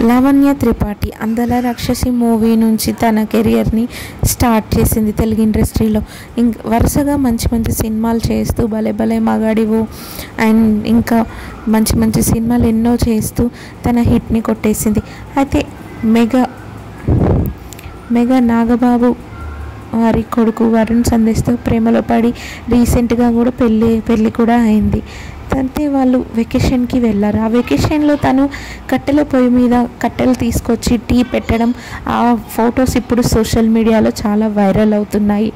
లావణ్య త్రిపాఠి అందల రాక్షసి మూవీ నుంచి తన కెరియర్ని స్టార్ట్ చేసింది తెలుగు ఇండస్ట్రీలో. వరుసగా మంచి మంచి సినిమాలు చేస్తూ భలే భలే మగాడివు అండ్ ఇంకా మంచి మంచి సినిమాలు ఎన్నో చేస్తూ తన హిట్ని కొట్టేసింది. అయితే మెగా నాగబాబు వారి కొడుకు వరుణ్ సందేశ్తో ప్రేమలో పడి రీసెంట్గా కూడా పెళ్ళి కూడా అయింది. అంతే వాళ్ళు వెకేషన్కి వెళ్ళారు. ఆ వెకేషన్లో తను కట్టెల పొయ్యి మీద కట్టెలు తీసుకొచ్చి టీ పెట్టడం, ఆ ఫొటోస్ ఇప్పుడు సోషల్ మీడియాలో చాలా వైరల్ అవుతున్నాయి.